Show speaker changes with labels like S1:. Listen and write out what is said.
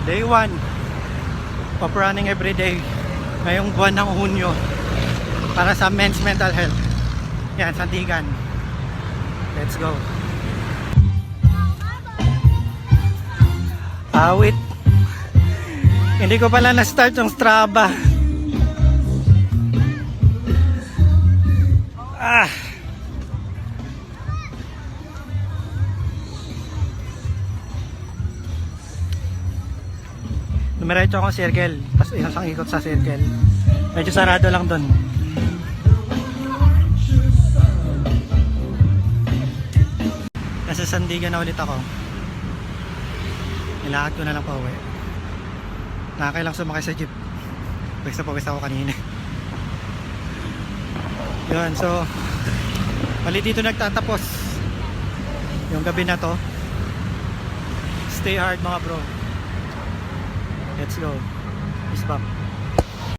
S1: Day 1 of running every day ngayong buwan ng Hunyo para sa men's mental health. Yan, Sandigan. Let's go. Awit. Hindi ko pala na-start yung Strava. Dumiretso akong circle, tapos isang ikot sa circle. Medyo sarado lang doon. Nasa Sandigan na ulit ako. Nilakad ko na lang pa uwi. Nakakailang sumakay sa jeep. Pagsa ako kanina. Yun, so bali dito nagtatapos yung gabi na to. Stay hard mga bro. Let's go. Peace back.